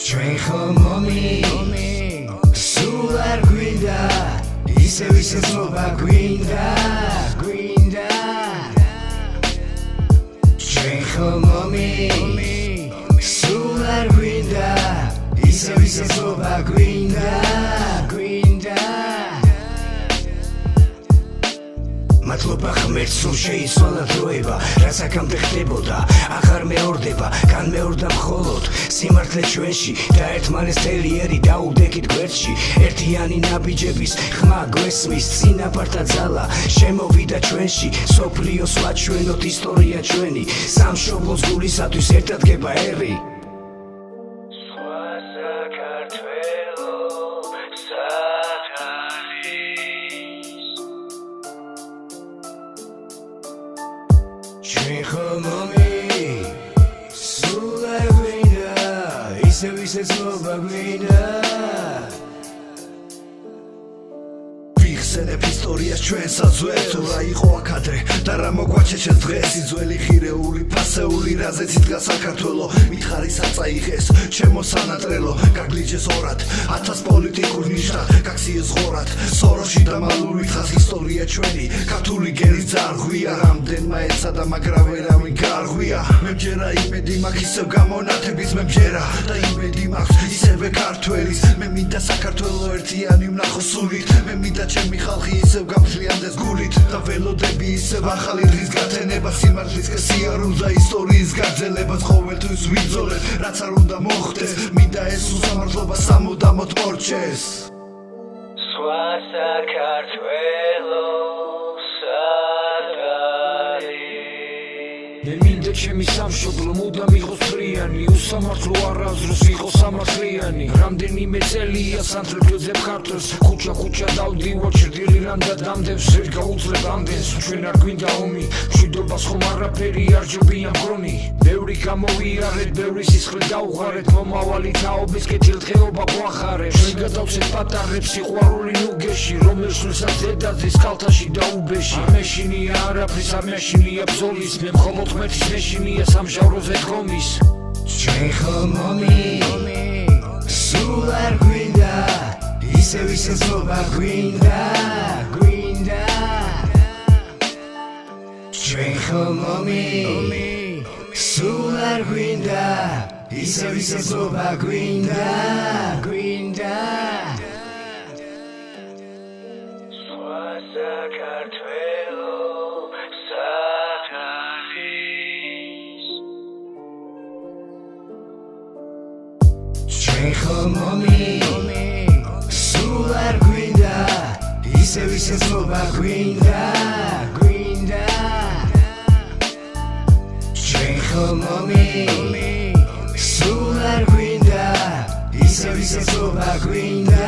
ჩვენ ხომ მომი სულ არ გვინდა ისევ ზღვა გვინდა ჩვენ ხომ მომი სულ არ გვინდა ისევ ზღვა გვინდა მადლობა ღმერთს რომ შეიცვალა დროება რაც აქამდე ხდებოდა აღარ მეორდება განმეორდა მხოლოდ სიმართლე ჩვენში და ერთმანეთელი დაუდექით გვერდში ერთიანი ნაბიჯების ხმა გვესმის წინაპართა ძალა შემოვიდა ჩვენში სოფლიოს ვაჩვენოთ ისტორია ჩვენი სამშობლოს გულისათვის ერთად გება ერი ჩვენ ხომ მომი სულ არ გვინდა ისევ ზღვა გვინდა ვიხსენებ ისტორიას ჩვენ საძველს რა იყო აქადრე და რა მოგვაჩეჩეს დღეს იძველი ხირეული ფასეული რაზეც იდგა საქართველო მითხარი საწაიღეს ჩემო სანატრელო გაგლიჯეს ორად 1000 პოლიტიკურ ნიშნად გაქციეს ღორად სოროში და მალური ხას ისტორია ჩვენი ქართული გერის ძარღვია რამდენმა ეცადა მაგრამ ვერავინ გარღვია მე მჯერა იმედი მაქვს ისევ გამონათების მე მჯერა და იმედი მაქვს ისევე ქართველის მე მინდა საქართველო ერთიანი ვნახო სულით მე მინდა ჩემი ხალხი ისევ გამშლიანდეს გულით და ველოდები ისევ ახალი დღის გათენება სიმართლის სიარულს და ისტორიის გაგრძელებას ყოველთვის ვიბრძოლებ რაც არ უნდა მოხდეს მინდა ეს უსამართლობა სამუდამოდ მორჩეს სხვა საქართველო მე მინდა ჩემი სამშობლო მუდამ იყოს ფრიანი უსამართლო არაზრს იყოს სამართლიანი რამდენიმე წელია სანთლებზე ქართლს ხუჩა დავდივარ ჭრდილიდან და დამდევს ვერ გაუძლებ ამდენს ჩვენ არ გვინდა ომი მშვიდობას ხომ არაფერი არ ჯობია მგონი ბევრი გამოვიარეთ ბევრი სისხლი დაუღარეთ მომავალი თაობის კეთილდღეობა გვახარებს ჩვენ გადავცეთ პატარებს სიყვარული ნუგეში რომელსაც დედაძის კალთაში დაუბეში არ მეშინია არაფრის არ მეშინია ბრძოლის მე მხოლოდ ღმერთის მეშინია სამჟავროზე დგომის ჩვენ ხომ მომი სულ არ გვინდა ისევ ზღვა გვინდა ჩვენ ხომ მომი სულ არ გვინდა ისევ ზღვა გვინდა სხვა საქართველო ჩვენ ხომ მომი სულ არ გვინდა ისევ ზღვა გვინდა ჩვენ ხომ მომი სულ არ გვინდა ისევ ზღვა გვინდა